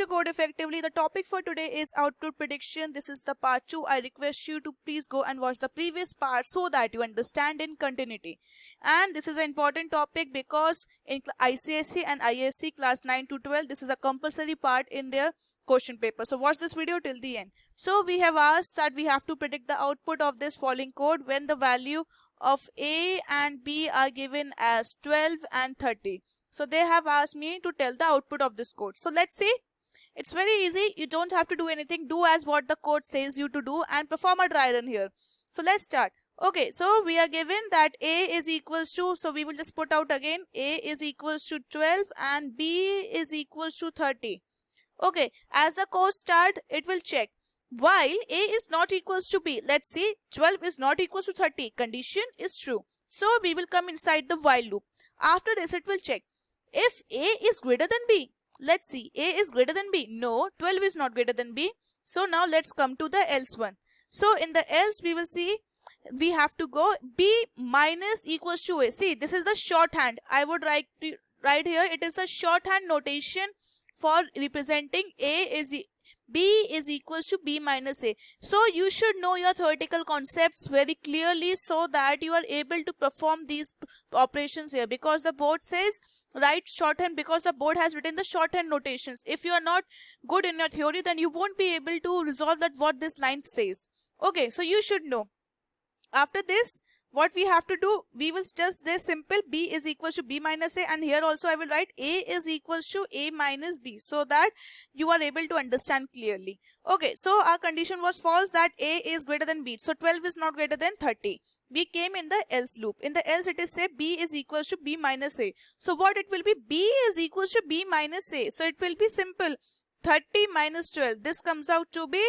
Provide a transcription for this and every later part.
Code Effectively. The topic for today is output prediction. This is the part 2. I request you to please go and watch the previous part so that you understand in continuity. And this is an important topic because in ICSE and ISC class 9 to 12, this is a compulsory part in their question paper. So watch this video till the end. So we have asked that we have to predict the output of this following code when the value of A and B are given as 12 and 30. So they have asked me to tell the output of this code. So let's see. It's very easy. You don't have to do anything. Do as what the code says you to do and perform a dry run here. So let's start. Okay, so we are given that A is equals to, so we will just put out again, A is equals to 12 and B is equals to 30. Okay, as the code start, it will check. While A is not equals to B, let's see, 12 is not equals to 30. Condition is true. So we will come inside the while loop. After this, it will check. If A is greater than B, let's see, A is greater than B. No, 12 is not greater than B. So now let's come to the else one. So in the else, we will see, we have to go B minus equals to A. See, this is the shorthand. I would write here, it is the shorthand notation for representing B is equals to B minus A. So you should know your theoretical concepts very clearly so that you are able to perform these operations here, because the board says write shorthand, because the board has written the shorthand notations. If you are not good in your theory, then you won't be able to resolve that what this line says. Okay, so you should know. After this, what we have to do, we will just say simple B is equals to B minus A, and here also I will write A is equals to A minus B so that you are able to understand clearly. Okay, so our condition was false, that A is greater than B. So 12 is not greater than 30. We came in the else loop. In the else, it is say B is equals to B minus A. So what it will be? B is equals to B minus A. So it will be simple. 30 minus 12. This comes out to be,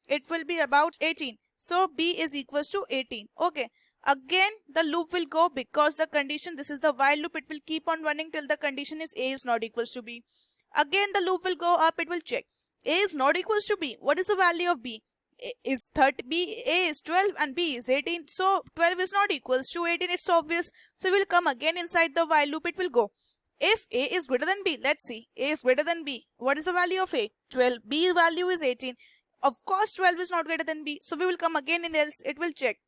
it will be about 18. So B is equals to 18. Okay. Again, the loop will go because the condition, this is the while loop, it will keep on running till the condition is A is not equals to B. Again, the loop will go up, it will check. A is not equals to B. What is the value of B? A is 30, B, A is 12 and B is 18. So 12 is not equals to 18, it's obvious. So we'll come again inside the while loop, it will go. If A is greater than B, let's see, A is greater than B. What is the value of A? 12, B value is 18. Of course, 12 is not greater than B. So we will come again in else, it will check.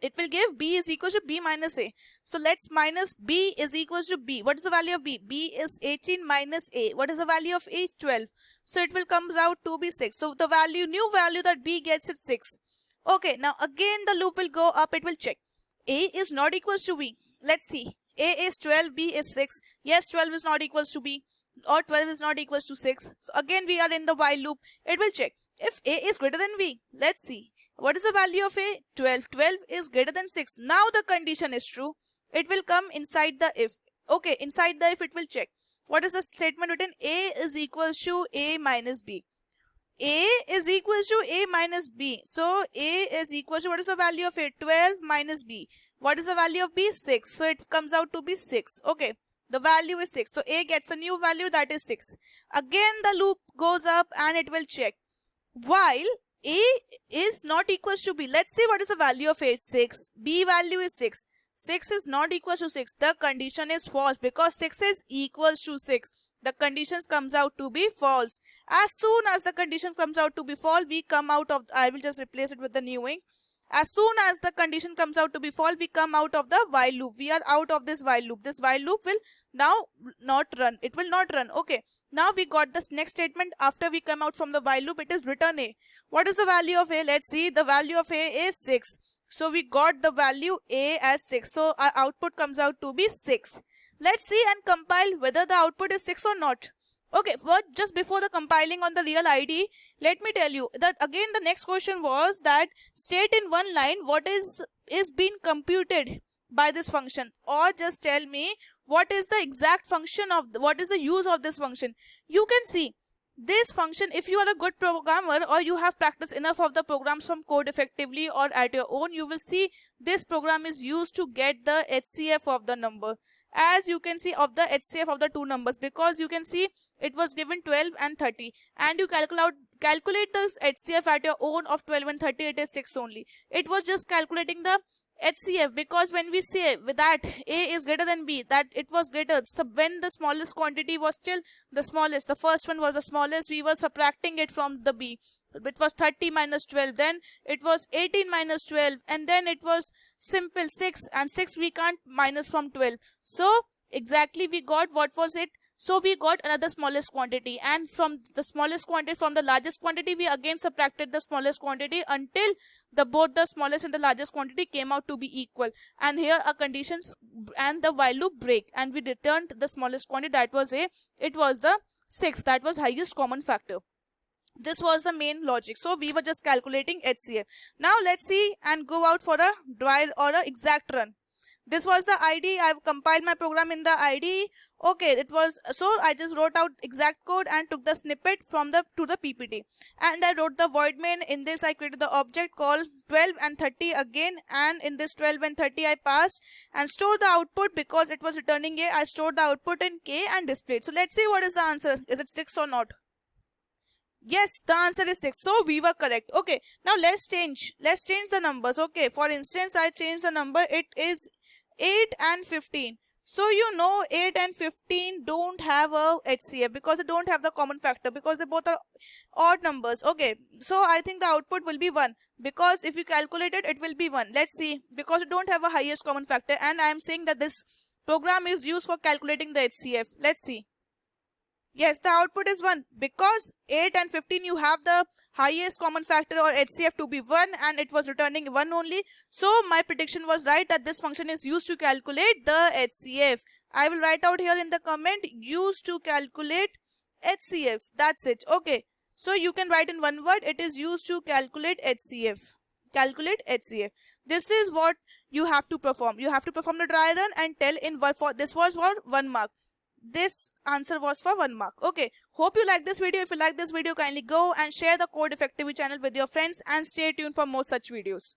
It will give B is equals to B minus A. So let's minus B is equals to B. What is the value of B? B is 18 minus A. What is the value of A? 12. So it will comes out to be 6. So the value, new value that B gets is 6. Okay, now again the loop will go up. It will check. A is not equals to B. Let's see. A is 12, B is 6. Yes, 12 is not equals to B, or 12 is not equals to 6. So again we are in the while loop. It will check. If A is greater than B, let's see. What is the value of A? 12. 12 is greater than 6. Now the condition is true. It will come inside the if. Okay, inside the if it will check. What is the statement written? A is equals to A minus B. A is equals to A minus B. So A is equals to, what is the value of A? 12 minus B. What is the value of B? 6. So it comes out to be 6. Okay, the value is 6. So A gets a new value, that is 6. Again the loop goes up and it will check. While A is not equals to B, let's see what is the value of A. 6. B value is 6. 6 is not equals to 6. The condition is false because 6 is equals to 6. The conditions comes out to be false. As soon as the conditions comes out to be false, we come out of, I will just replace it with the new ink. As soon as the condition comes out to be false, we come out of the while loop. We are out of this while loop. This while loop will now not run. It will not run. Okay. Now we got this next statement. After we come out from the while loop, it is return A. What is the value of A? Let's see. The value of A is 6. So we got the value A as 6. So our output comes out to be 6. Let's see and compile whether the output is 6 or not. Okay, but just before the compiling on the real ID, let me tell you that again the next question was that state in one line what is being computed by this function, or just tell me what is the exact function of, what is the use of this function. You can see this function, if you are a good programmer or you have practiced enough of the programs from Code Effectively or at your own, you will see this program is used to get the HCF of the number. As you can see of the HCF of the two numbers, because you can see it was given 12 and 30 and you calculate the HCF at your own of 12 and 30, it is 6 only. It was just calculating the HCF, because when we say that A is greater than B, that it was greater, so when the smallest quantity was still the smallest, the first one was the smallest, we were subtracting it from the B. It was 30 minus 12, then it was 18 minus 12, and then it was simple 6, and 6 we can't minus from 12. So exactly we got, what was it? So we got another smallest quantity, and from the smallest quantity, from the largest quantity, we again subtracted the smallest quantity until both the smallest and the largest quantity came out to be equal. And here our conditions and the while loop break, and we returned the smallest quantity, that was A. It was the 6, that was highest common factor. This was the main logic. So we were just calculating HCF. Now let's see and go out for a dry or a exact run. This was the IDE. I've compiled my program in the IDE. Okay, it was, so I just wrote out exact code and took the snippet from the to the PPT, and I wrote the void main. In this I created the object called 12 and 30 again, and in this 12 and 30 I passed and stored the output. Because it was returning A, I stored the output in K and displayed. So let's see what is the answer. Is it 6 or not? Yes, the answer is 6. So we were correct. Okay, now let's change the numbers. Okay, for instance, I changed the number. It is 8 and 15. So you know 8 and 15 don't have a HCF because they don't have the common factor, because they both are odd numbers. Okay, so I think the output will be 1, because if you calculate it, it will be 1. Let's see, because it don't have a highest common factor, and I am saying that this program is used for calculating the HCF. Let's see. Yes, the output is 1, because 8 and 15 you have the highest common factor or HCF to be 1, and it was returning 1 only. So my prediction was right, that this function is used to calculate the HCF. I will write out here in the comment, used to calculate HCF. That's it. Okay, so you can write in one word, it is used to calculate HCF. Calculate HCF. This is what you have to perform. You have to perform the dry run and tell in what for. This was for 1 mark. This answer was for 1 mark. Okay, hope you like this video. If you like this video, kindly go and share the Code Effectively channel with your friends, and stay tuned for more such videos.